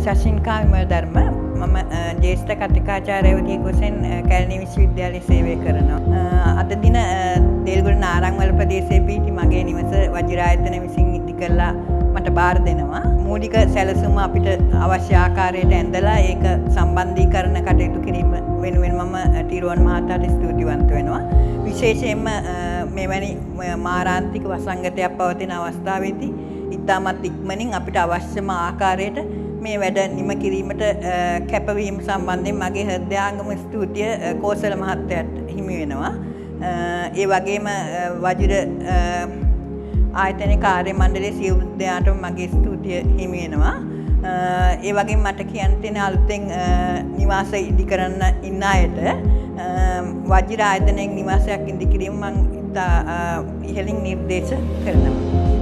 ශෂින්කා විමලධර්ම මම ජ්‍යෙෂ්ඨ කතිකාචාර්යවරියෙක් වශයෙන් කැලණි විශ්වවිද්‍යාලයේ සේවය කරනවා. අද දින දේල්ගොඩ නාරංවල ප්‍රදේශයේ පිහිටි මගේ නිවස වජිරායතන විසින් ඉදි කරලා මට බාර දෙනවා. මූලික සැලසුම අපිට අවශ්‍ය ආකාරයට ඇඳලා ඒක සම්බන්ධීකරණ කටයුතු කිරීම වෙනුවෙන් මම ටිරුවන් මහතාට ස්තුතිවන්ත වෙනවා. විශේෂයෙන්ම මෙවැනි මාරාන්තික වසංගතයක් පවතින අවස්ථාවේදී ඉතාමත් ඉක්මනින් අපිට අවශ්‍යම ආකාරයට මේ වැඩ නිම කිරීමට කැපවීම සම්බන්ධයෙන් මගේ හෘදයාංගම ස්තුතිය කෝසල මහත්තයාට හිමි වෙනවා. ඒ වගේම වජිර ආයතනයේ කාර්ය මණ්ඩලයේ සියලු දෙනාටම මගේ ස්තුතිය හිමි වෙනවා. ඒ වගේම මට කියන්න තියෙන අලුතෙන් නිවාස ඉදි කරන්න ඉන්න අයට වජිර ආයතනයෙන් නිවාසයක් ඉදි කිරීම මම ඉහළින් නිර්දේශ කරනවා.